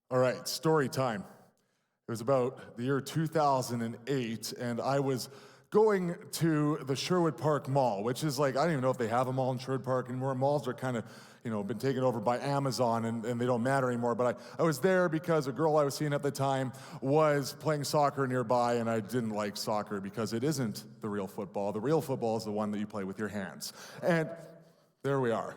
All right, story time. It was about the year 2008, and I was going to the Sherwood Park Mall, which is like, I don't even know if they have a mall in Sherwood Park anymore. Malls are kind of, been taken over by Amazon, and they don't matter anymore. But I was there because a girl I was seeing at the time was playing soccer nearby, and I didn't like soccer because it isn't the real football. The real football is the one that you play with your hands. And there we are.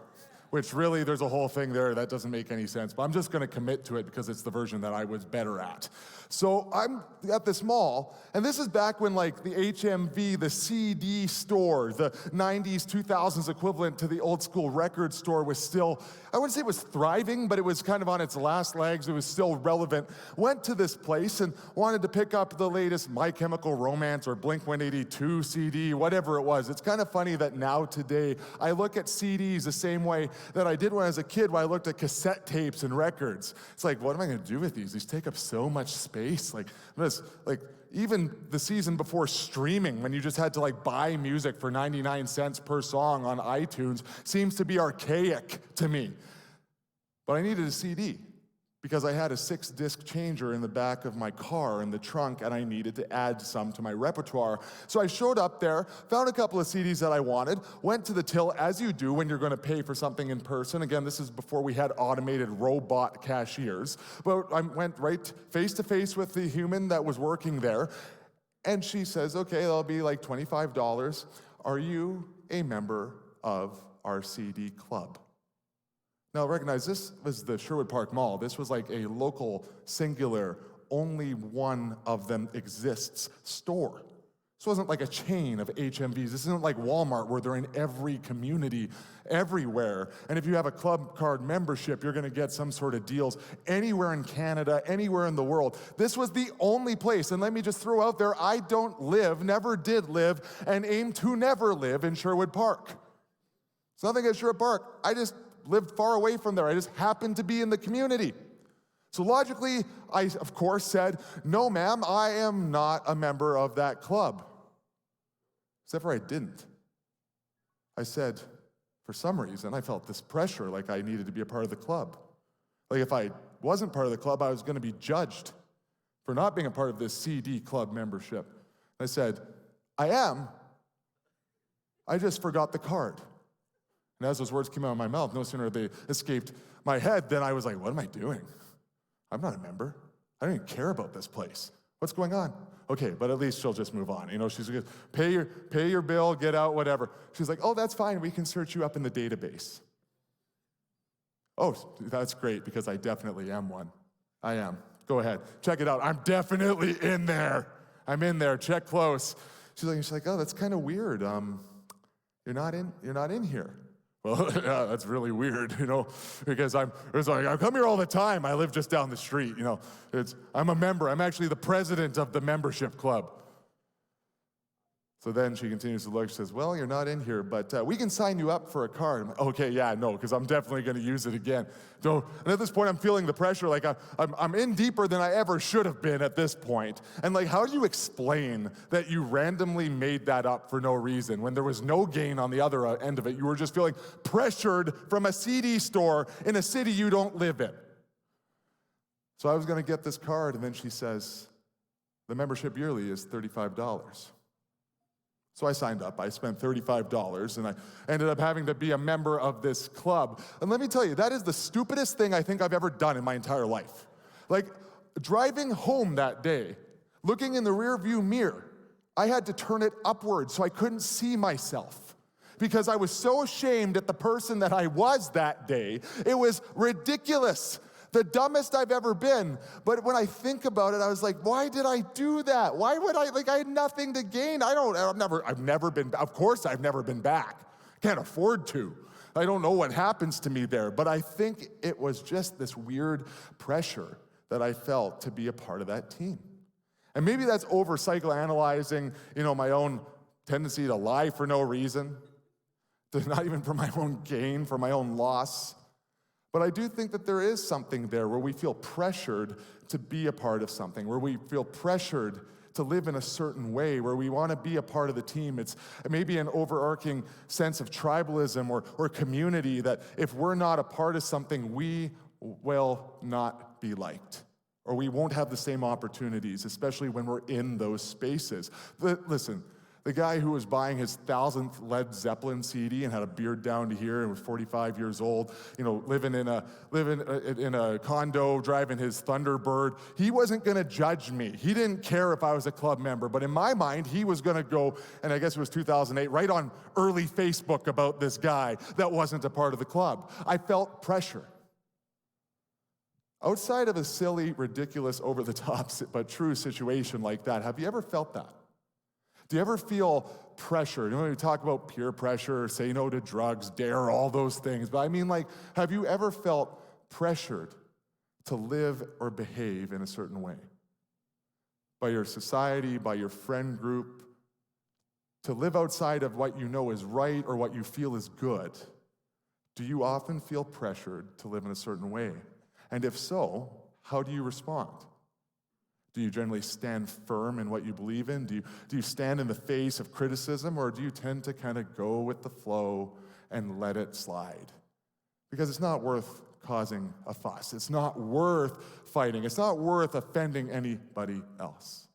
Which really, there's a whole thing there that doesn't make any sense, but I'm just gonna commit to it because it's the version that I was better at. So I'm at this mall, and this is back when like the HMV, the CD store, the 90s, 2000s equivalent to the old school record store was still, I wouldn't say it was thriving, but it was kind of on its last legs. It was still relevant. Went to this place and wanted to pick up the latest My Chemical Romance or Blink-182 CD, whatever it was. It's kind of funny that now today, I look at CDs the same way that I did when I was a kid, when I looked at cassette tapes and records. It's like, what am I gonna do with these? These take up so much space. Even the season before streaming, when you just had to buy music for 99 cents per song on iTunes, seems to be archaic to me. But I needed a CD because I had a 6-disc changer in the back of my car in the trunk, and I needed to add some to my repertoire. So I showed up there, found a couple of CDs that I wanted, went to the till, as you do when you're gonna pay for something in person. Again, this is before we had automated robot cashiers. But I went right face to face with the human that was working there, and she says, okay, that'll be like $25. Are you a member of our CD club? Now recognize, this was the Sherwood Park Mall. This was like a local, singular, only one of them exists store. This wasn't like a chain of HMVs. This isn't like Walmart where they're in every community, everywhere. And if you have a club card membership, you're gonna get some sort of deals anywhere in Canada, anywhere in the world. This was the only place, and let me just throw out there, I don't live, never did live, and aim to never live in Sherwood Park. It's nothing against Sherwood Park. I just lived far away from there. I just happened to be in the community. So logically, I, of course, said, no, ma'am, I am not a member of that club. Except for I didn't. I said, for some reason, I felt this pressure, like I needed to be a part of the club. Like if I wasn't part of the club, I was gonna be judged for not being a part of this CD club membership. I said, I am. I just forgot the card. And as those words came out of my mouth, no sooner they escaped my head than I was like, what am I doing? I'm not a member. I don't even care about this place. What's going on? Okay, but at least she'll just move on. She's like, pay your bill, get out, whatever. She's like, oh, that's fine. We can search you up in the database. Oh, that's great, because I definitely am one. I am. Go ahead. Check it out. I'm definitely in there. I'm in there. Check close. She's like, oh, that's kind of weird. You're not in here. Well, yeah, that's really weird, because I come here all the time. I live just down the street, I'm a member. I'm actually the president of the membership club. So then she continues to look. She says, well, you're not in here, but we can sign you up for a card. I'm like, okay, yeah, no, because I'm definitely going to use it again. So, and at this point, I'm feeling the pressure, like I'm in deeper than I ever should have been at this point. And how do you explain that you randomly made that up for no reason when there was no gain on the other end of it? You were just feeling pressured from a CD store in a city you don't live in. So I was going to get this card, and then she says, the membership yearly is $35. So I signed up, I spent $35, and I ended up having to be a member of this club. And let me tell you, that is the stupidest thing I think I've ever done in my entire life. Driving home that day, looking in the rearview mirror, I had to turn it upward so I couldn't see myself, because I was so ashamed at the person that I was that day. It was ridiculous. The dumbest I've ever been. But when I think about it, I was like, why did I do that? Why would I had nothing to gain. I've never been, of course I've never been back. Can't afford to. I don't know what happens to me there, but I think it was just this weird pressure that I felt to be a part of that team. And maybe that's over psychoanalyzing, my own tendency to lie for no reason, to not even for my own gain, for my own loss. But I do think that there is something there where we feel pressured to be a part of something, where we feel pressured to live in a certain way, where we want to be a part of the team. It's maybe an overarching sense of tribalism or community that if we're not a part of something, we will not be liked, or we won't have the same opportunities, especially when we're in those spaces. Listen, the guy who was buying his 1,000th Led Zeppelin CD and had a beard down to here and was 45 years old, living in a condo, driving his Thunderbird, he wasn't going to judge me. He didn't care if I was a club member, but in my mind, he was going to go, and I guess it was 2008, right on early Facebook about this guy that wasn't a part of the club. I felt pressure. Outside of a silly, ridiculous, over-the-top, but true situation like that, have you ever felt that? Do you ever feel pressure? When we talk about peer pressure, say no to drugs, dare, all those things. But I mean, have you ever felt pressured to live or behave in a certain way? By your society, by your friend group, to live outside of what you know is right or what you feel is good? Do you often feel pressured to live in a certain way? And if so, how do you respond? Do you generally stand firm in what you believe in? Do you stand in the face of criticism, or do you tend to kind of go with the flow and let it slide? Because it's not worth causing a fuss. It's not worth fighting. It's not worth offending anybody else.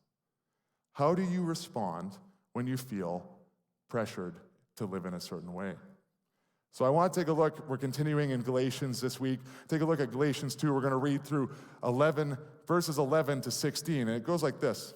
How do you respond when you feel pressured to live in a certain way? So I want to take a look. We're continuing in Galatians this week. Take a look at Galatians 2. We're going to read through verses 11 to 16, and it goes like this.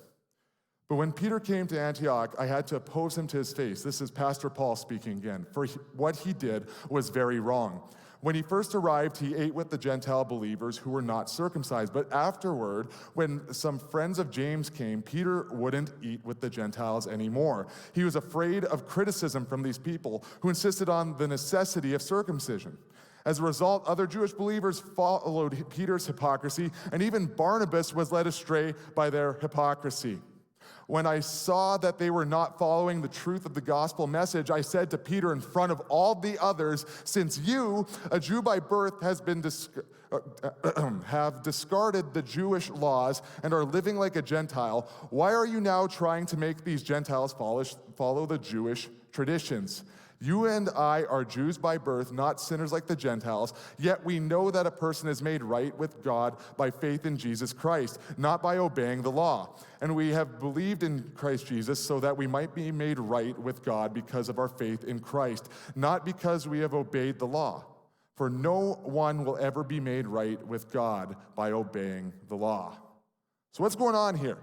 But when Peter came to Antioch, I had to oppose him to his face. This is Pastor Paul speaking again. For what he did was very wrong. When he first arrived, he ate with the Gentile believers who were not circumcised. But afterward, when some friends of James came, Peter wouldn't eat with the Gentiles anymore. He was afraid of criticism from these people who insisted on the necessity of circumcision. As a result, other Jewish believers followed Peter's hypocrisy, and even Barnabas was led astray by their hypocrisy. When I saw that they were not following the truth of the gospel message, I said to Peter in front of all the others, since you, a Jew by birth, have discarded the Jewish laws and are living like a Gentile, why are you now trying to make these Gentiles follow the Jewish traditions? You and I are Jews by birth, not sinners like the Gentiles, yet we know that a person is made right with God by faith in Jesus Christ, not by obeying the law. And we have believed in Christ Jesus so that we might be made right with God because of our faith in Christ, not because we have obeyed the law. For no one will ever be made right with God by obeying the law. So what's going on here?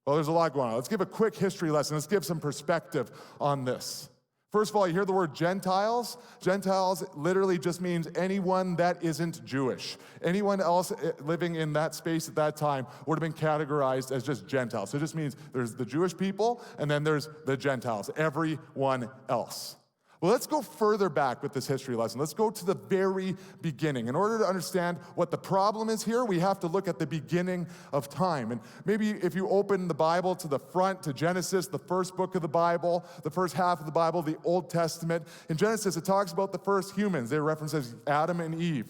Well, there's a lot going on. Let's give a quick history lesson. Let's give some perspective on this. First of all, you hear the word Gentiles. Gentiles literally just means anyone that isn't Jewish. Anyone else living in that space at that time would have been categorized as just Gentiles. So it just means there's the Jewish people, and then there's the Gentiles, everyone else. Well, let's go further back with this history lesson. Let's go to the very beginning. In order to understand what the problem is here, we have to look at the beginning of time. And maybe if you open the Bible to the front, to Genesis, the first book of the Bible, the first half of the Bible, the Old Testament. In Genesis, it talks about the first humans. They reference as Adam and Eve.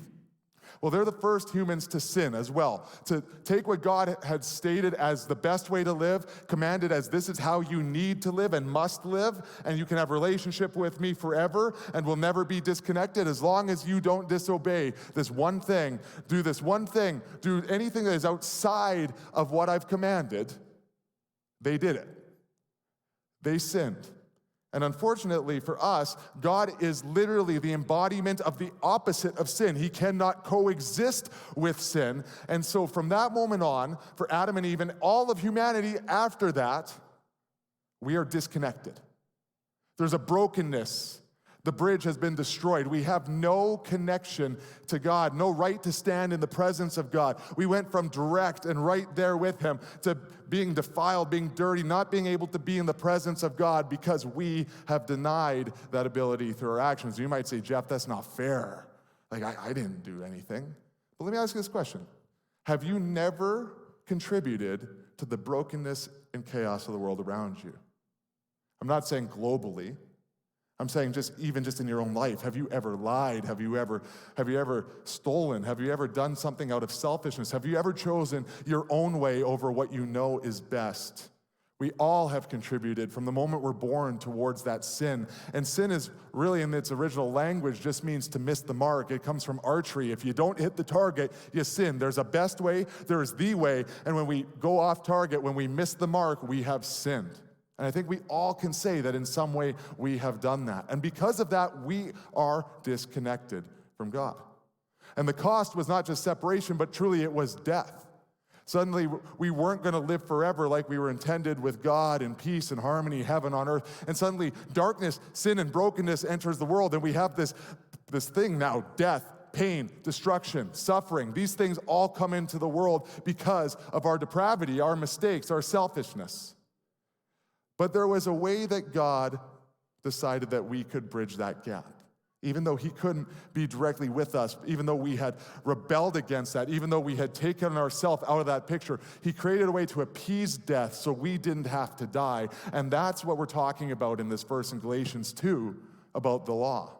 Well, they're the first humans to sin as well, to take what God had stated as the best way to live, commanded as this is how you need to live and must live, and you can have a relationship with me forever and will never be disconnected as long as you don't disobey this one thing, do this one thing, do anything that is outside of what I've commanded. They did it. They sinned. And unfortunately for us, God is literally the embodiment of the opposite of sin. He cannot coexist with sin. And so from that moment on, for Adam and Eve and all of humanity after that, we are disconnected. There's a brokenness. The bridge has been destroyed. We have no connection to God, no right to stand in the presence of God. We went from direct and right there with Him to being defiled, being dirty, not being able to be in the presence of God because we have denied that ability through our actions. You might say, Jeff, that's not fair. Like, I didn't do anything. But let me ask you this question. Have you never contributed to the brokenness and chaos of the world around you? I'm not saying globally. I'm saying just in your own life. Have you ever lied? Have you ever stolen? Have you ever done something out of selfishness? Have you ever chosen your own way over what you know is best? We all have contributed from the moment we're born towards that sin. And sin is really, in its original language, just means to miss the mark. It comes from archery. If you don't hit the target, you sin. There's a best way, there is the way, and when we go off target, when we miss the mark, we have sinned. And I think we all can say that in some way we have done that. And because of that, we are disconnected from God. And the cost was not just separation, but truly it was death. Suddenly, we weren't going to live forever like we were intended with God in peace and harmony, heaven on earth. And suddenly, darkness, sin, and brokenness enters the world, and we have this thing now, death, pain, destruction, suffering. These things all come into the world because of our depravity, our mistakes, our selfishness. But there was a way that God decided that we could bridge that gap. Even though he couldn't be directly with us, even though we had rebelled against that, even though we had taken ourselves out of that picture, he created a way to appease death so we didn't have to die. And that's what we're talking about in this verse in Galatians 2 about the law.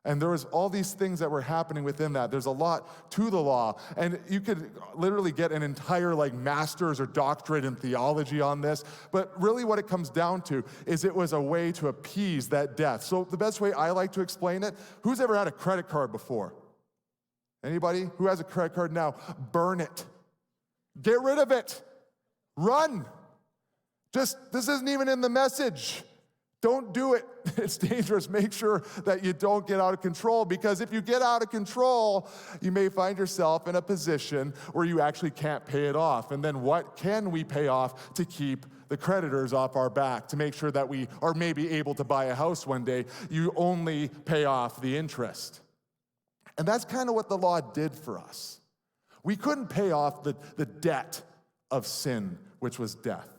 And there was all these things that were happening within that. There's a lot to the law. And you could literally get an entire master's or doctorate in theology on this. But really what it comes down to is it was a way to appease that death. So the best way I like to explain it, who's ever had a credit card before? Anybody who has a credit card now? Burn it. Get rid of it. Run. This isn't even in the message. Don't do it. It's dangerous. Make sure that you don't get out of control, because if you get out of control, you may find yourself in a position where you actually can't pay it off. And then what can we pay off to keep the creditors off our back, to make sure that we are maybe able to buy a house one day? You only pay off the interest. And that's kind of what the law did for us. We couldn't pay off the debt of sin, which was death.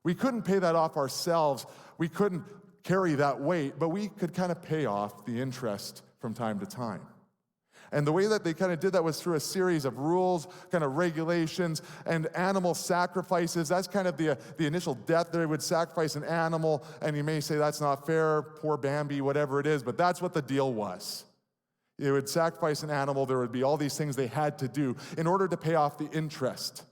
We couldn't pay that off ourselves. We couldn't carry that weight, but we could kind of pay off the interest from time to time. And the way that they kind of did that was through a series of rules, kind of regulations, and animal sacrifices. That's kind of the initial death. They would sacrifice an animal, and you may say that's not fair, poor Bambi, whatever it is, but that's what the deal was. They would sacrifice an animal. There would be all these things they had to do in order to pay off the interest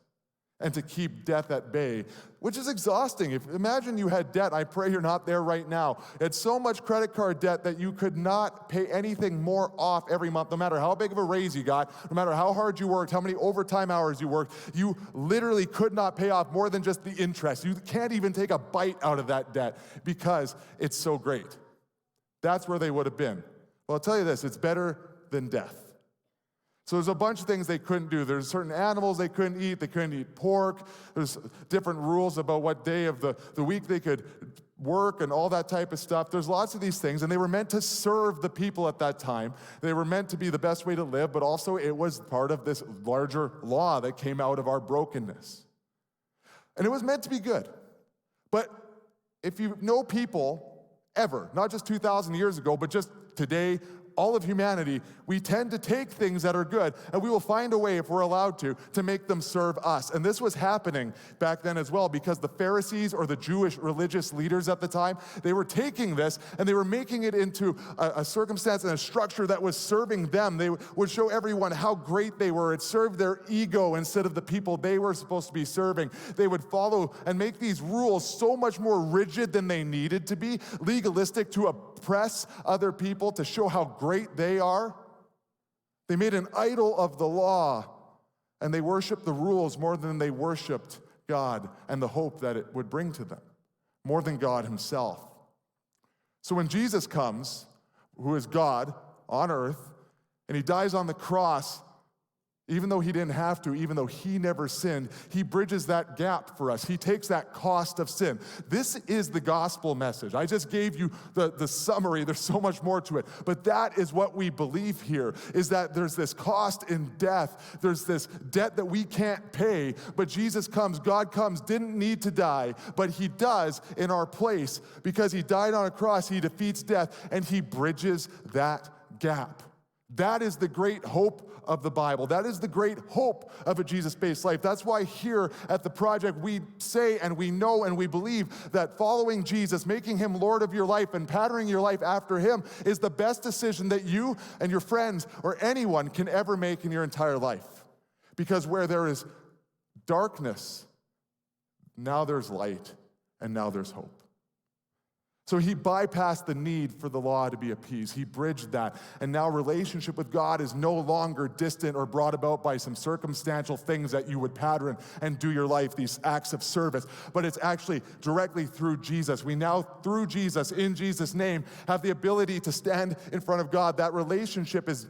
and to keep death at bay, which is exhausting. Imagine you had debt. I pray you're not there right now. It's so much credit card debt that you could not pay anything more off every month, no matter how big of a raise you got, no matter how hard you worked, how many overtime hours you worked. You literally could not pay off more than just the interest. You can't even take a bite out of that debt because it's so great. That's where they would have been. Well, I'll tell you this, it's better than death. So there's a bunch of things they couldn't do. There's certain animals they couldn't eat. They couldn't eat pork. There's different rules about what day of the week they could work and all that type of stuff. There's lots of these things, and they were meant to serve the people at that time. They were meant to be the best way to live, but also it was part of this larger law that came out of our brokenness. And it was meant to be good. But if you know people ever, not just 2,000 years ago, but just today, all of humanity, we tend to take things that are good, and we will find a way, if we're allowed to make them serve us. And this was happening back then as well, because the Pharisees, or the Jewish religious leaders at the time, they were taking this and they were making it into a circumstance and a structure that was serving them. They would show everyone how great they were. It served their ego instead of the people they were supposed to be serving. They would follow and make these rules so much more rigid than they needed to be, legalistic, to oppress other people, to show how great they are. They made an idol of the law, and they worshiped the rules more than they worshiped God and the hope that it would bring to them, more than God himself. So when Jesus comes, who is God on earth, and he dies on the cross, even though he didn't have to, even though he never sinned, he bridges that gap for us. He takes that cost of sin. This is the gospel message. I just gave you the summary. There's so much more to it. But that is what we believe here, is that there's this cost in death. There's this debt that we can't pay. But Jesus comes, God comes, didn't need to die, but he does in our place. Because he died on a cross, he defeats death, and he bridges that gap. That is the great hope of the Bible. That is the great hope of a Jesus-based life. That's why here at The Project we say and we know and we believe that following Jesus, making him Lord of your life and patterning your life after him is the best decision that you and your friends or anyone can ever make in your entire life. Because where there is darkness, now there's light, and now there's hope. So he bypassed the need for the law to be appeased. He bridged that. And now relationship with God is no longer distant or brought about by some circumstantial things that you would pattern and do your life, these acts of service. But it's actually directly through Jesus. We now, through Jesus, in Jesus' name, have the ability to stand in front of God. That relationship is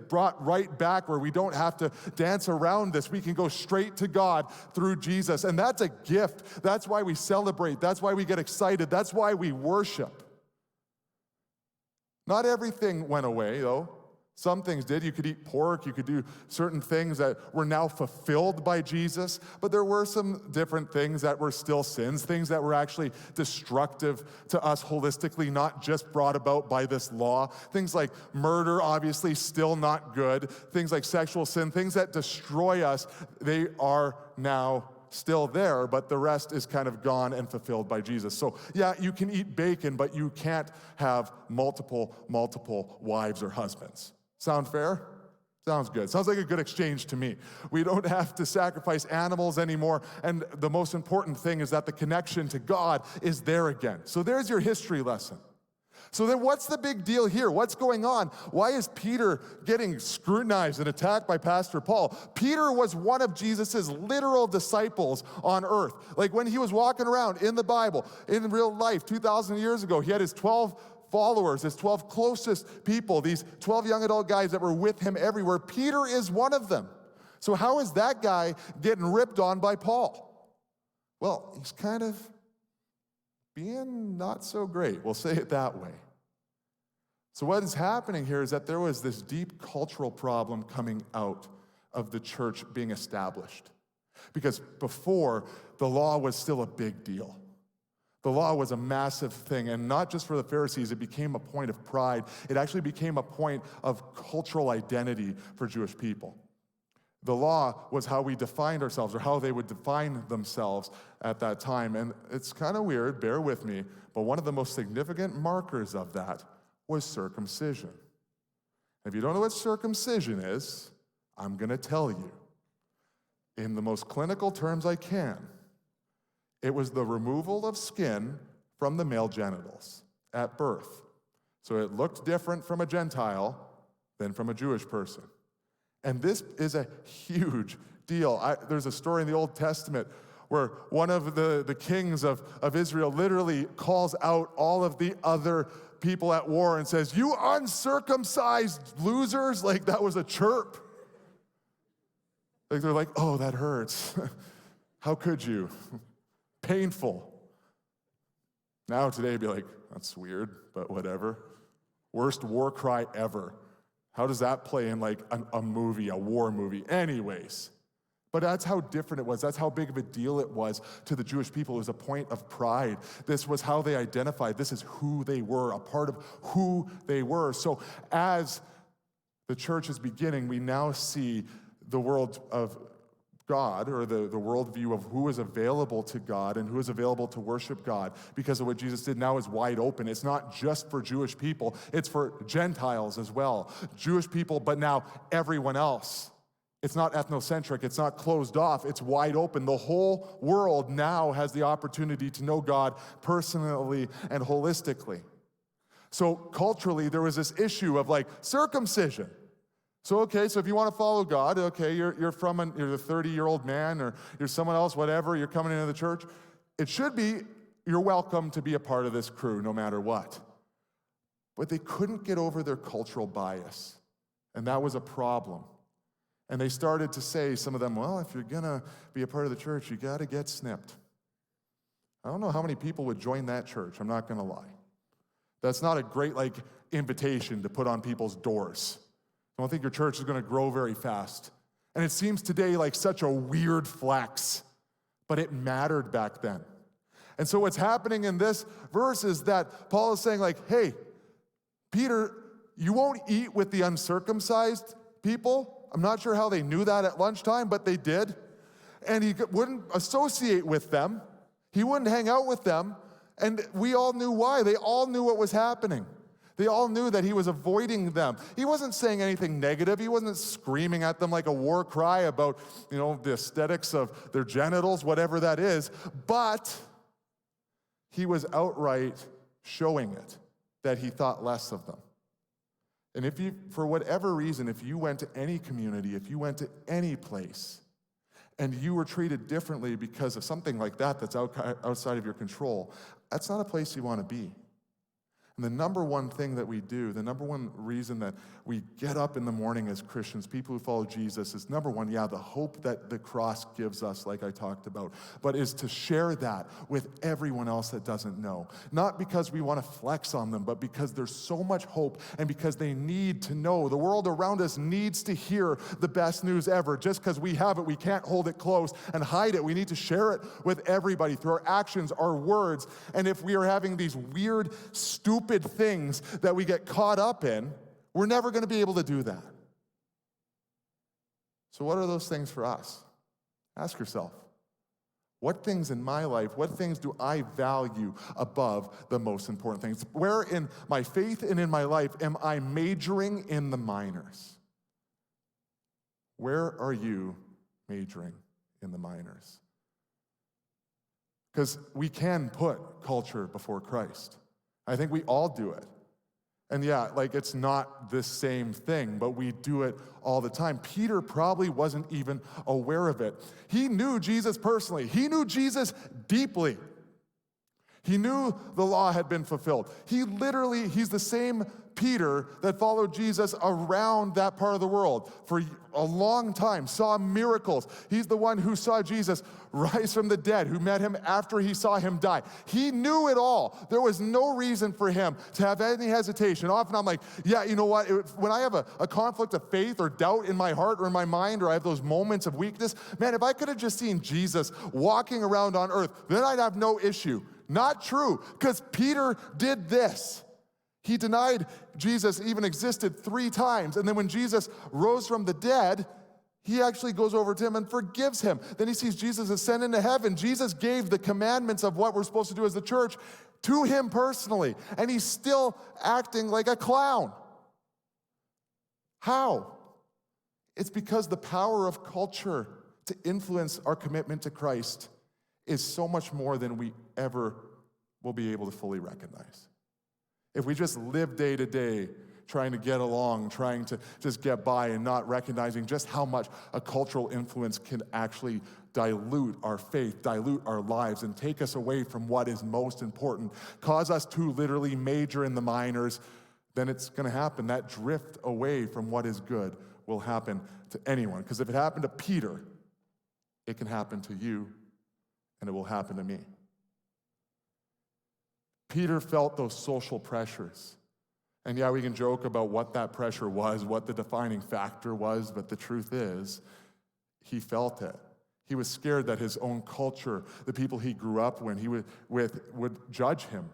brought right back where we don't have to dance around this. We can go straight to God through Jesus. And that's a gift. That's why we celebrate. That's why we get excited. That's why we worship. Not everything went away, though. Some things did. You could eat pork. You could do certain things that were now fulfilled by Jesus. But there were some different things that were still sins, things that were actually destructive to us holistically, not just brought about by this law. Things like murder, obviously, still not good. Things like sexual sin, things that destroy us, they are now still there, but the rest is kind of gone and fulfilled by Jesus. So yeah, you can eat bacon, but you can't have multiple wives or husbands. Sound fair? Sounds good. Sounds like a good exchange to me. We don't have to sacrifice animals anymore, and the most important thing is that the connection to God is there again. So there's your history lesson. So then what's the big deal here? What's going on? Why is Peter getting scrutinized and attacked by Pastor Paul? Peter was one of Jesus' literal disciples on earth. Like when he was walking around in the Bible, in real life, 2,000 years ago, he had his 12 followers, his 12 closest people, these 12 young adult guys that were with him everywhere. Peter is one of them. So how is that guy getting ripped on by Paul? Well, he's kind of being not so great. We'll say it that way. So what is happening here is that there was this deep cultural problem coming out of the church being established. Because before, the law was still a big deal. The law was a massive thing, and not just for the Pharisees, it became a point of pride. It actually became a point of cultural identity for Jewish people. The law was how we defined ourselves, or how they would define themselves at that time. And it's kind of weird, bear with me, but one of the most significant markers of that was circumcision. If you don't know what circumcision is, I'm going to tell you. In the most clinical terms I can, it was the removal of skin from the male genitals at birth. So it looked different from a Gentile than from a Jewish person. And this is a huge deal. There's a story in the Old Testament where one of the kings of Israel literally calls out all of the other people at war and says, "You uncircumcised losers." Like that was a chirp. Like they're like, "Oh, that hurts. How could you?" Painful. Now today it'd be like, "That's weird, but whatever." Worst war cry ever. How does that play in like a movie, a war movie? Anyways, but that's how different it was. That's how big of a deal it was to the Jewish people. It was a point of pride. This was how they identified. This is who they were, a part of who they were. So as the church is beginning, we now see the world of God, or the worldview of who is available to God and who is available to worship God because of what Jesus did now is wide open. It's not just for Jewish people, it's for Gentiles as well. Jewish people, but now everyone else. It's not ethnocentric, it's not closed off, it's wide open. The whole world now has the opportunity to know God personally and holistically. So culturally, there was this issue of like circumcision. So if you want to follow God, okay, you're a 30-year-old man, or you're someone else, whatever, you're coming into the church, it should be, you're welcome to be a part of this crew no matter what. But they couldn't get over their cultural bias, and that was a problem. And they started to say, some of them, well, if you're going to be a part of the church, you got to get snipped. I don't know how many people would join that church, I'm not going to lie. That's not a great invitation to put on people's doors. I don't think your church is going to grow very fast. And it seems today like such a weird flex, but it mattered back then. And so what's happening in this verse is that Paul is saying hey, Peter, you won't eat with the uncircumcised people. I'm not sure how they knew that at lunchtime, but they did. And he wouldn't associate with them. He wouldn't hang out with them. And we all knew why. They all knew what was happening. They all knew that he was avoiding them. He wasn't saying anything negative. He wasn't screaming at them like a war cry about, the aesthetics of their genitals, whatever that is. But he was outright showing it, that he thought less of them. And if you, for whatever reason, if you went to any community, if you went to any place, and you were treated differently because of something like that that's outside of your control, that's not a place you want to be. And the number one thing that we do, the number one reason that we get up in the morning as Christians, people who follow Jesus, is number one, the hope that the cross gives us, like I talked about, but is to share that with everyone else that doesn't know. Not because we want to flex on them, but because there's so much hope and because they need to know. The world around us needs to hear the best news ever. Just because we have it, we can't hold it close and hide it. We need to share it with everybody through our actions, our words. And if we are having these weird, stupid things that we get caught up in, we're never going to be able to do that. So what are those things for us? Ask yourself, what things in my life, what things do I value above the most important things? Where in my faith and in my life am I majoring in the minors? Where are you majoring in the minors? Because we can put culture before Christ. I think we all do it. And it's not the same thing, but we do it all the time. Peter probably wasn't even aware of it. He knew Jesus personally. He knew Jesus deeply. He knew the law had been fulfilled. He's the same Peter that followed Jesus around that part of the world for a long time, saw miracles. He's the one who saw Jesus rise from the dead, who met him after he saw him die. He knew it all. There was no reason for him to have any hesitation. Often I'm like, you know what? When I have a conflict of faith or doubt in my heart or in my mind, or I have those moments of weakness, man, if I could have just seen Jesus walking around on earth, then I'd have no issue. Not true, because Peter did this. He denied Jesus even existed 3 times. And then when Jesus rose from the dead, he actually goes over to him and forgives him. Then he sees Jesus ascend into heaven. Jesus gave the commandments of what we're supposed to do as the church to him personally. And he's still acting like a clown. How? It's because the power of culture to influence our commitment to Christ is so much more than we ever will be able to fully recognize. If we just live day to day, trying to get along, trying to just get by and not recognizing just how much a cultural influence can actually dilute our faith, dilute our lives, and take us away from what is most important, cause us to literally major in the minors, then it's going to happen. That drift away from what is good will happen to anyone. Because if it happened to Peter, it can happen to you, and it will happen to me. Peter felt those social pressures. And we can joke about what that pressure was, what the defining factor was, but the truth is, he felt it. He was scared that his own culture, the people he grew up with, would judge him,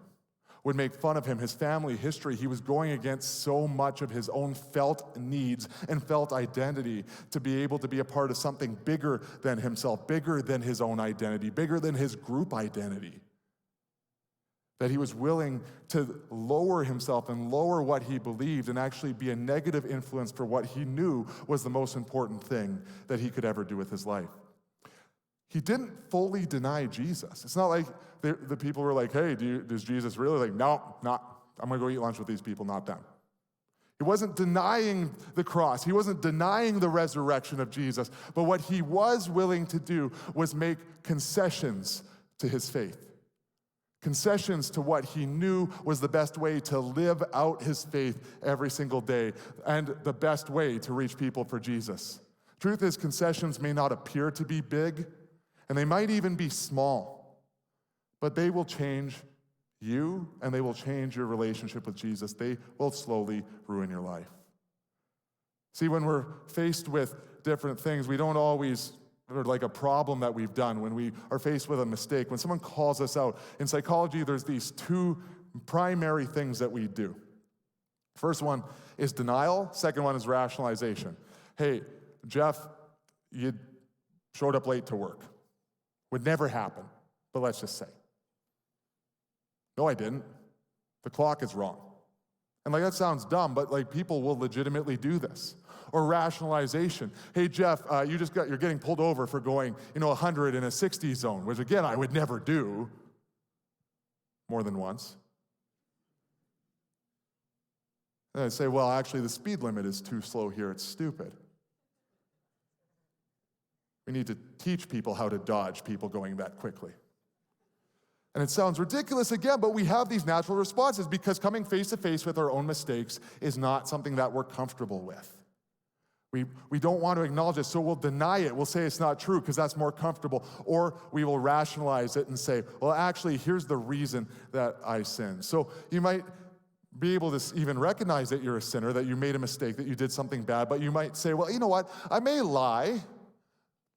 would make fun of him, his family history. He was going against so much of his own felt needs and felt identity to be able to be a part of something bigger than himself, bigger than his own identity, bigger than his group identity. That he was willing to lower himself and lower what he believed and actually be a negative influence for what he knew was the most important thing that he could ever do with his life. He didn't fully deny Jesus. It's not like the people were like, hey, does Jesus really? Like, no, not. I'm going to go eat lunch with these people, not them. He wasn't denying the cross. He wasn't denying the resurrection of Jesus. But what he was willing to do was make concessions to his faith. Concessions to what he knew was the best way to live out his faith every single day and the best way to reach people for Jesus. Truth is, concessions may not appear to be big, and they might even be small, but they will change you and they will change your relationship with Jesus. They will slowly ruin your life. See, when we're faced with different things, we don't always or like a problem that we've done, when we are faced with a mistake, when someone calls us out. In psychology, there's these 2 primary things that we do. First one is denial. Second one is rationalization. Hey, Jeff, you showed up late to work. Would never happen, but let's just say. No, I didn't. The clock is wrong. And like, that sounds dumb, but like, people will legitimately do this. Or rationalization. Hey, Jeff, you're getting pulled over for going, 100 in a 60 zone, which again, I would never do more than once. And I say, well, actually, the speed limit is too slow here. It's stupid. We need to teach people how to dodge people going that quickly. And it sounds ridiculous again, but we have these natural responses because coming face to face with our own mistakes is not something that we're comfortable with. We don't want to acknowledge it, so we'll deny it. We'll say it's not true because that's more comfortable. Or we will rationalize it and say, well, actually, here's the reason that I sinned. So you might be able to even recognize that you're a sinner, that you made a mistake, that you did something bad, but you might say, well, you know what? I may lie,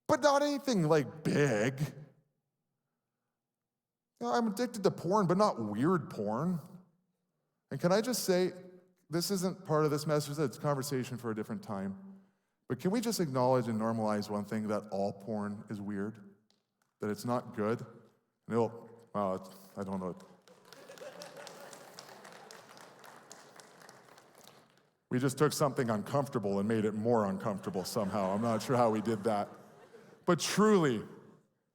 but not anything like big. I'm addicted to porn, but not weird porn. And can I just say, this isn't part of this message, it's a conversation for a different time. But can we just acknowledge and normalize one thing, that all porn is weird? That it's not good? I don't know. We just took something uncomfortable and made it more uncomfortable somehow. I'm not sure how we did that. But truly,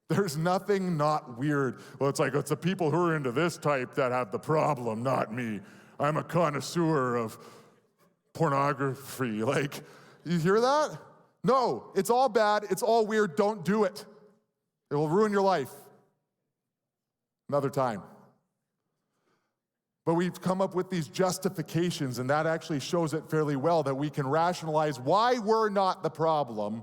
there's nothing not weird. Well, it's the people who are into this type that have the problem, not me. I'm a connoisseur of pornography. You hear that? No, it's all bad, it's all weird, don't do it. It will ruin your life. Another time. But we've come up with these justifications, and that actually shows it fairly well, that we can rationalize why we're not the problem.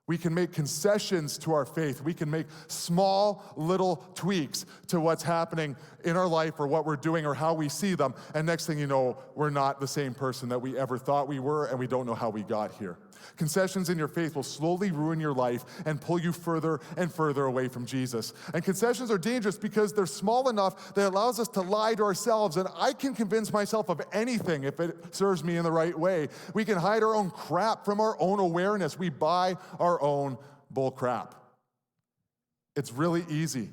We can make concessions to our faith. We can make small little tweaks to what's happening in our life or what we're doing or how we see them. And next thing you know, we're not the same person that we ever thought we were, and we don't know how we got here. Concessions in your faith will slowly ruin your life and pull you further and further away from Jesus. And concessions are dangerous because they're small enough that it allows us to lie to ourselves. And I can convince myself of anything if it serves me in the right way. We can hide our own crap from our own awareness. We buy our own bull crap. It's really easy.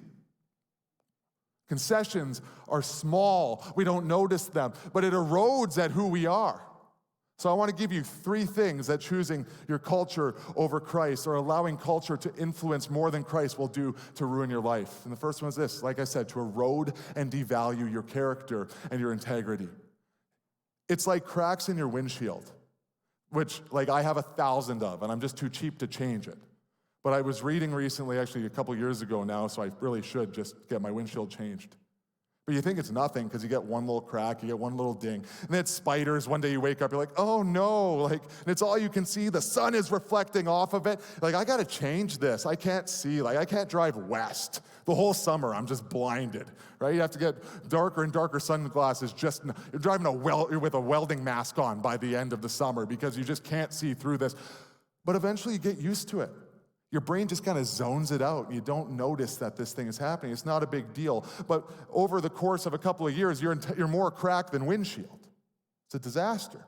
Concessions are small. We don't notice them, but it erodes at who we are. So I want to give you 3 things that choosing your culture over Christ or allowing culture to influence more than Christ will do to ruin your life. And the first one is this, like I said, to erode and devalue your character and your integrity. It's like cracks in your windshield, which I have 1,000 of, and I'm just too cheap to change it. But I was reading recently, actually a couple years ago now, so I really should just get my windshield changed. But you think it's nothing because you get one little crack, you get one little ding. And then it's spiders. One day you wake up, you're like, oh no, and it's all you can see. The sun is reflecting off of it. I got to change this. I can't see. I can't drive west. The whole summer, I'm just blinded, right? You have to get darker and darker sunglasses. You're driving with a welding mask on by the end of the summer because you just can't see through this. But eventually you get used to it. Your brain just kind of zones it out. You don't notice that this thing is happening. It's not a big deal. But over the course of a couple of years, you're more cracked than windshield. It's a disaster.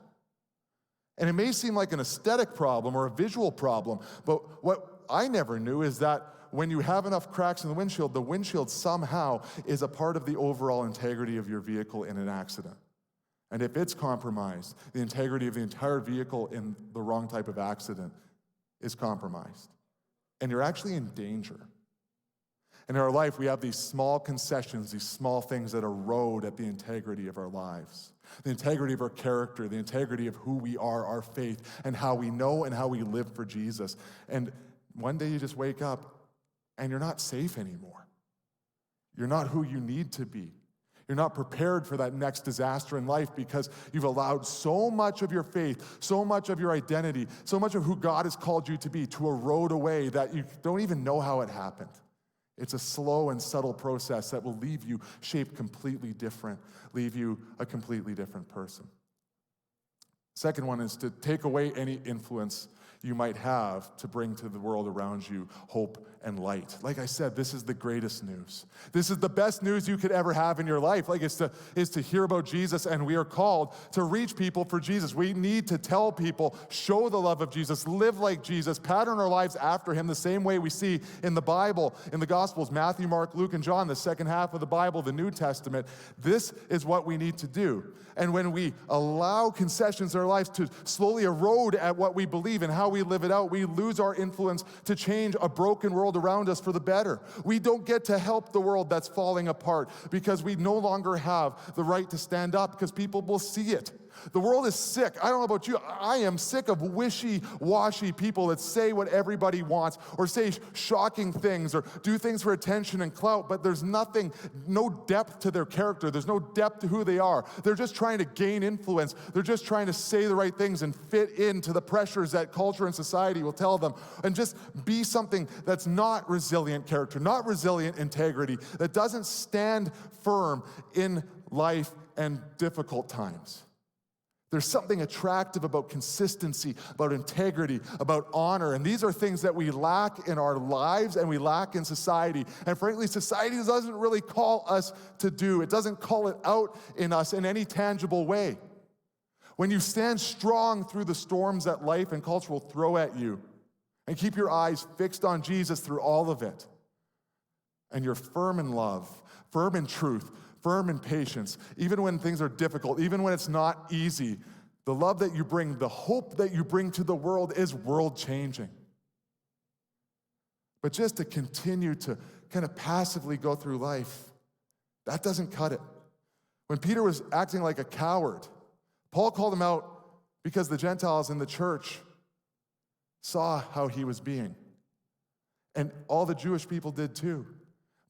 And it may seem like an aesthetic problem or a visual problem, but what I never knew is that when you have enough cracks in the windshield somehow is a part of the overall integrity of your vehicle in an accident. And if it's compromised, the integrity of the entire vehicle in the wrong type of accident is compromised. And you're actually in danger. In our life, we have these small concessions, these small things that erode at the integrity of our lives. The integrity of our character, the integrity of who we are, our faith, and how we know and how we live for Jesus. And one day you just wake up and you're not safe anymore. You're not who you need to be. You're not prepared for that next disaster in life because you've allowed so much of your faith, so much of your identity, so much of who God has called you to be to erode away that you don't even know how it happened. It's a slow and subtle process that will leave you shaped completely different, leave you a completely different person. Second one is to take away any influence you might have to bring to the world around you hope and light. Like I said, this is the greatest news. This is the best news you could ever have in your life. Like is to hear about Jesus, and we are called to reach people for Jesus. We need to tell people, show the love of Jesus, live like Jesus, pattern our lives after him the same way we see in the Bible, in the Gospels, Matthew, Mark, Luke, and John, the second half of the Bible, the New Testament. This is what we need to do. And when we allow concessions in our lives to slowly erode at what we believe and how we live it out, we lose our influence to change a broken world around us for the better. We don't get to help the world that's falling apart because we no longer have the right to stand up because people will see it. The world is sick. I don't know about you. I am sick of wishy-washy people that say what everybody wants or say shocking things or do things for attention and clout, but there's no depth to their character. There's no depth to who they are. They're just trying to gain influence. They're just trying to say the right things and fit into the pressures that culture and society will tell them, and just be something that's not resilient character, not resilient integrity, that doesn't stand firm in life and difficult times. There's something attractive about consistency, about integrity, about honor, and these are things that we lack in our lives and we lack in society. And frankly, society doesn't really call us to do. It doesn't call it out in us in any tangible way. When you stand strong through the storms that life and culture will throw at you, and keep your eyes fixed on Jesus through all of it, and you're firm in love, firm in truth, firm in patience, even when things are difficult, even when it's not easy, the love that you bring, the hope that you bring to the world is world-changing. But just to continue to kind of passively go through life, that doesn't cut it. When Peter was acting like a coward, Paul called him out because the Gentiles in the church saw how he was being. And all the Jewish people did too.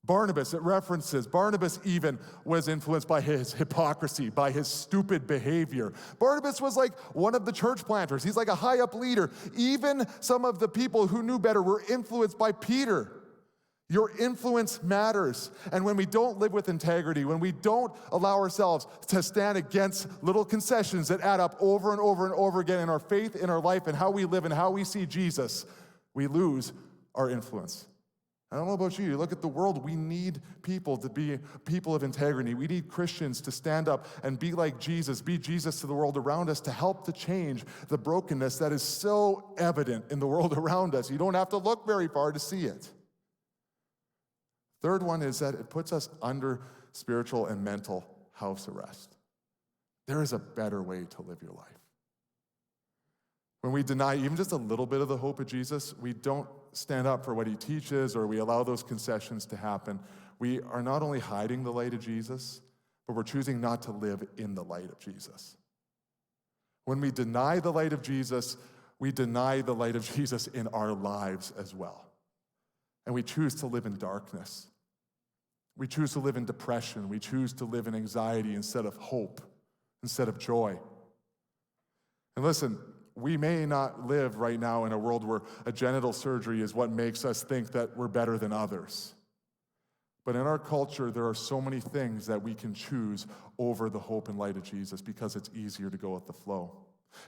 Barnabas, it references, Barnabas even was influenced by his hypocrisy, by his stupid behavior. Barnabas was like one of the church planters. He's like a high up leader. Even some of the people who knew better were influenced by Peter. Your influence matters. And when we don't live with integrity, when we don't allow ourselves to stand against little concessions that add up over and over and over again in our faith, in our life, and how we live and how we see Jesus, we lose our influence. I don't know about you. You look at the world, we need people to be people of integrity. We need Christians to stand up and be like Jesus, be Jesus to the world around us to help to change the brokenness that is so evident in the world around us. You don't have to look very far to see it. Third one is that it puts us under spiritual and mental house arrest. There is a better way to live your life. When we deny even just a little bit of the hope of Jesus, we don't stand up for what he teaches or we allow those concessions to happen. We are not only hiding the light of Jesus, but we're choosing not to live in the light of Jesus. When we deny the light of Jesus, we deny the light of Jesus in our lives as well. And we choose to live in darkness. We choose to live in depression. We choose to live in anxiety instead of hope, instead of joy. And listen, we may not live right now in a world where a genital surgery is what makes us think that we're better than others. But in our culture, there are so many things that we can choose over the hope and light of Jesus because it's easier to go with the flow.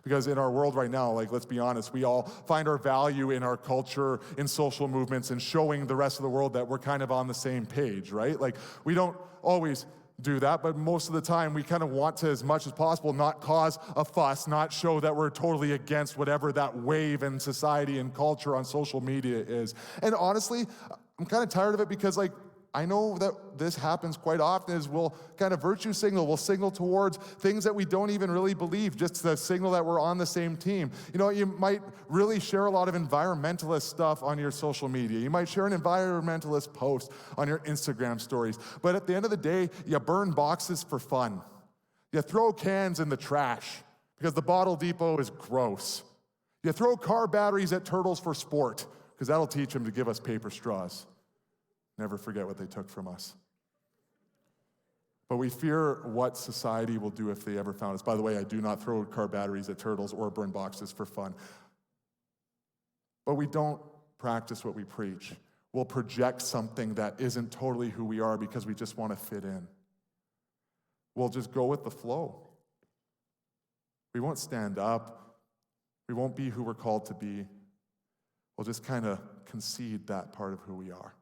Because in our world right now, like, let's be honest, we all find our value in our culture, in social movements, and showing the rest of the world that we're kind of on the same page, right? Like, we don't always do that, but most of the time we kind of want to, as much as possible, not cause a fuss, not show that we're totally against whatever that wave in society and culture on social media is. And honestly, I'm kind of tired of it because, like, I know that this happens quite often is we'll kind of virtue signal, we'll signal towards things that we don't even really believe, just to signal that we're on the same team. You know, you might really share a lot of environmentalist stuff on your social media. You might share an environmentalist post on your Instagram stories. But at the end of the day, you burn boxes for fun. You throw cans in the trash because the bottle depot is gross. You throw car batteries at turtles for sport because that'll teach them to give us paper straws. Never forget what they took from us. But we fear what society will do if they ever found us. By the way, I do not throw car batteries at turtles or burn boxes for fun. But we don't practice what we preach. We'll project something that isn't totally who we are because we just want to fit in. We'll just go with the flow. We won't stand up. We won't be who we're called to be. We'll just kind of concede that part of who we are.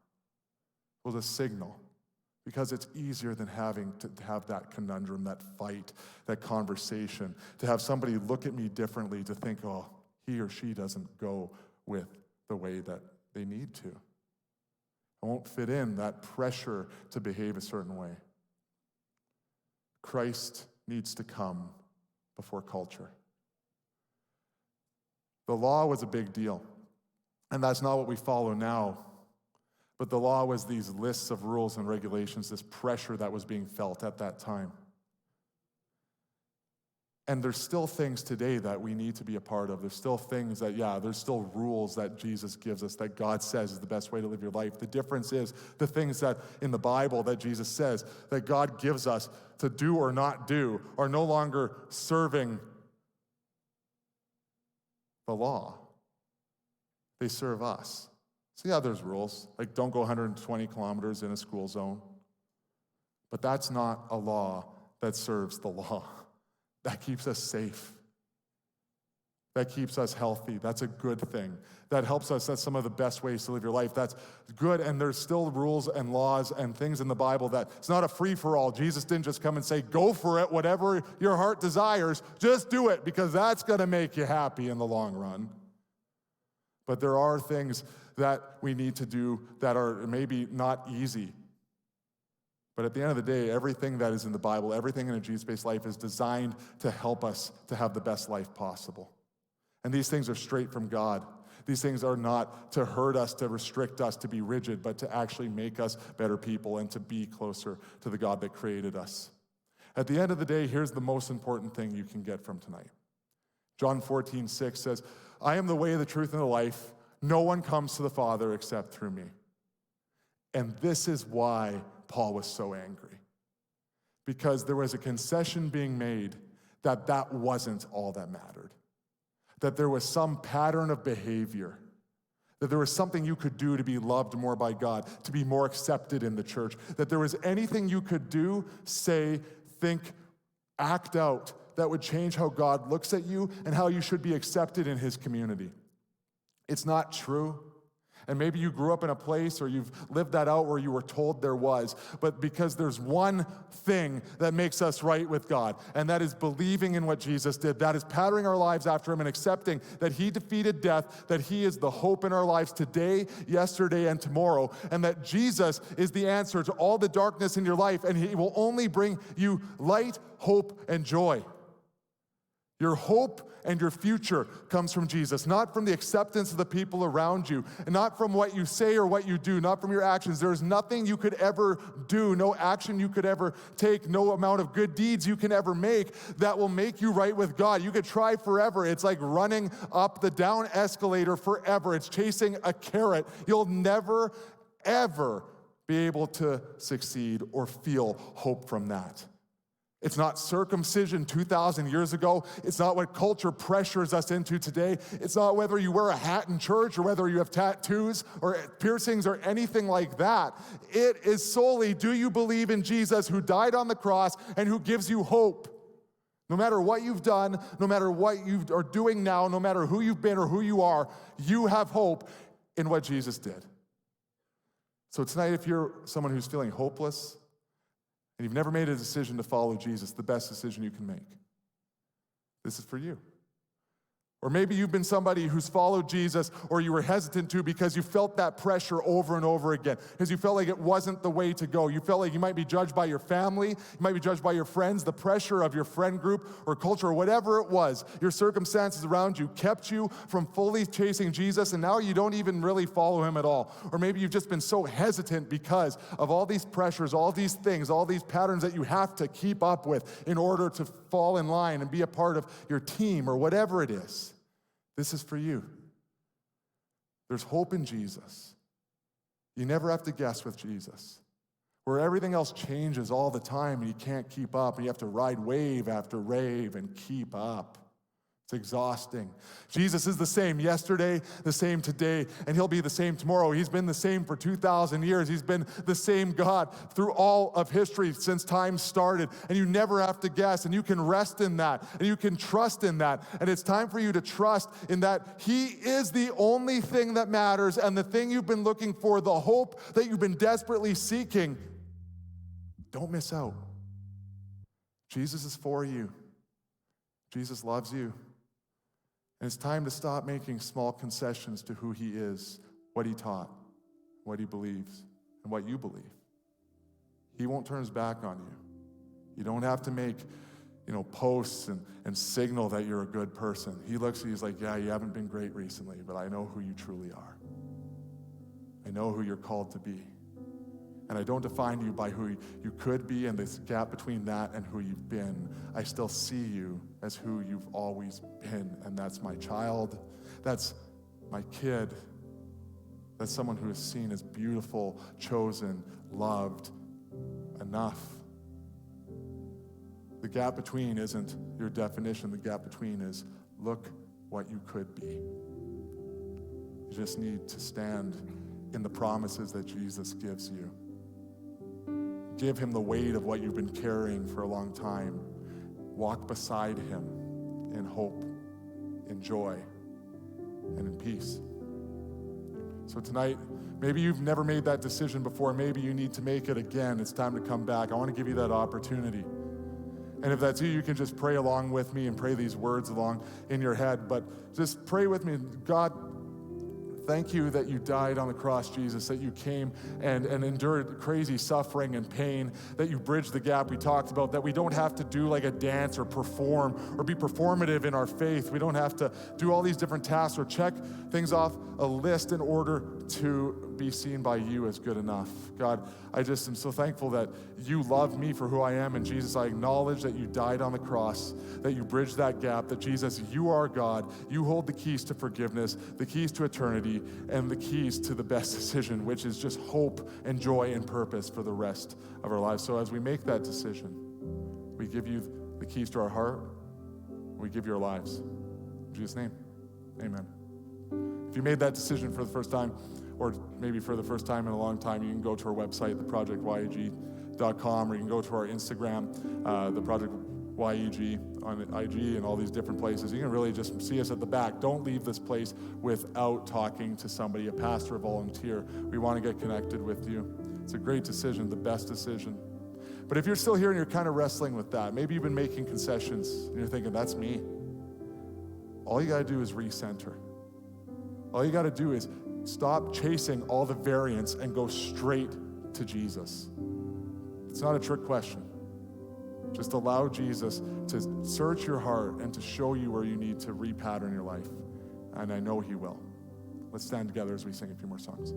We'll just signal, because it's easier than having to have that conundrum, that fight, that conversation, to have somebody look at me differently, to think, oh, he or she doesn't go with the way that they need to. I won't fit in, that pressure to behave a certain way. Christ needs to come before culture. The law was a big deal, and that's not what we follow now. But the law was these lists of rules and regulations, this pressure that was being felt at that time. And there's still things today that we need to be a part of. There's still things that, there's still rules that Jesus gives us, that God says is the best way to live your life. The difference is the things that in the Bible that Jesus says, that God gives us to do or not do, are no longer serving the law. They serve us. So there's rules, like don't go 120 kilometers in a school zone. But that's not a law that serves the law. That keeps us safe. That keeps us healthy. That's a good thing. That helps us. That's some of the best ways to live your life. That's good. And there's still rules and laws and things in the Bible that it's not a free-for-all. Jesus didn't just come and say, go for it, whatever your heart desires, just do it, because that's going to make you happy in the long run. But there are things that we need to do that are maybe not easy. But at the end of the day, everything that is in the Bible, everything in a Jesus-based life is designed to help us to have the best life possible. And these things are straight from God. These things are not to hurt us, to restrict us, to be rigid, but to actually make us better people and to be closer to the God that created us. At the end of the day, here's the most important thing you can get from tonight. John 14:6 says, I am the way, the truth, and the life. No one comes to the Father except through me. And this is why Paul was so angry. Because there was a concession being made that wasn't all that mattered. That there was some pattern of behavior. That there was something you could do to be loved more by God, to be more accepted in the church. That there was anything you could do, say, think, act out that would change how God looks at you and how you should be accepted in his community. It's not true. And maybe you grew up in a place or you've lived that out where you were told there was. But because there's one thing that makes us right with God, and that is believing in what Jesus did. That is patterning our lives after him and accepting that he defeated death, that he is the hope in our lives today, yesterday, and tomorrow, and that Jesus is the answer to all the darkness in your life, and he will only bring you light, hope, and joy. Your hope and your future comes from Jesus, not from the acceptance of the people around you, and not from what you say or what you do, not from your actions. There is nothing you could ever do, no action you could ever take, no amount of good deeds you can ever make that will make you right with God. You could try forever. It's like running up the down escalator forever. It's chasing a carrot. You'll never, ever be able to succeed or feel hope from that. It's not circumcision 2,000 years ago. It's not what culture pressures us into today. It's not whether you wear a hat in church or whether you have tattoos or piercings or anything like that. It is solely, do you believe in Jesus who died on the cross and who gives you hope? No matter what you've done, no matter what you are doing now, no matter who you've been or who you are, you have hope in what Jesus did. So tonight, if you're someone who's feeling hopeless, and you've never made a decision to follow Jesus, the best decision you can make, this is for you. Or maybe you've been somebody who's followed Jesus or you were hesitant to because you felt that pressure over and over again, because you felt like it wasn't the way to go. You felt like you might be judged by your family, you might be judged by your friends, the pressure of your friend group or culture or whatever it was. Your circumstances around you kept you from fully chasing Jesus, and now you don't even really follow him at all. Or maybe you've just been so hesitant because of all these pressures, all these things, all these patterns that you have to keep up with in order to fall in line and be a part of your team or whatever it is. This is for you. There's hope in Jesus. You never have to guess with Jesus. Where everything else changes all the time and you can't keep up and you have to ride wave after wave and keep up. It's exhausting. Jesus is the same yesterday, the same today, and he'll be the same tomorrow. He's been the same for 2,000 years. He's been the same God through all of history since time started. And you never have to guess, and you can rest in that, and you can trust in that. And it's time for you to trust in that he is the only thing that matters, and the thing you've been looking for, the hope that you've been desperately seeking. Don't miss out. Jesus is for you. Jesus loves you. And it's time to stop making small concessions to who he is, what he taught, what he believes, and what you believe. He won't turn his back on you. You don't have to make, posts and signal that you're a good person. He looks at you, he's like, yeah, you haven't been great recently, but I know who you truly are. I know who you're called to be. And I don't define you by who you could be and this gap between that and who you've been. I still see you as who you've always been, and that's my child, that's my kid, that's someone who is seen as beautiful, chosen, loved, enough. The gap between isn't your definition. The gap between is, look what you could be. You just need to stand in the promises that Jesus gives you. Give him the weight of what you've been carrying for a long time. Walk beside him in hope, in joy, and in peace. So tonight, maybe you've never made that decision before. Maybe you need to make it again. It's time to come back. I want to give you that opportunity. And if that's you, you can just pray along with me and pray these words along in your head. But just pray with me. God, thank you that you died on the cross, Jesus, that you came and endured crazy suffering and pain, that you bridged the gap we talked about, that we don't have to do like a dance or perform or be performative in our faith. We don't have to do all these different tasks or check things off a list in order to be seen by you as good enough. God, I just am so thankful that you love me for who I am. And Jesus, I acknowledge that you died on the cross, that you bridged that gap, that Jesus, you are God. You hold the keys to forgiveness, the keys to eternity, and the keys to the best decision, which is just hope and joy and purpose for the rest of our lives. So as we make that decision, we give you the keys to our heart, we give you our lives. In Jesus' name, amen. If you made that decision for the first time, or maybe for the first time in a long time, you can go to our website, theprojectyeg.com, or you can go to our Instagram, theprojectyeg on IG and all these different places. You can really just see us at the back. Don't leave this place without talking to somebody, a pastor, a volunteer. We want to get connected with you. It's a great decision, the best decision. But if you're still here and you're kind of wrestling with that, maybe you've been making concessions and you're thinking, that's me. All you got to do is recenter. All you got to do is stop chasing all the variants and go straight to Jesus. It's not a trick question. Just allow Jesus to search your heart and to show you where you need to repattern your life. And I know he will. Let's stand together as we sing a few more songs.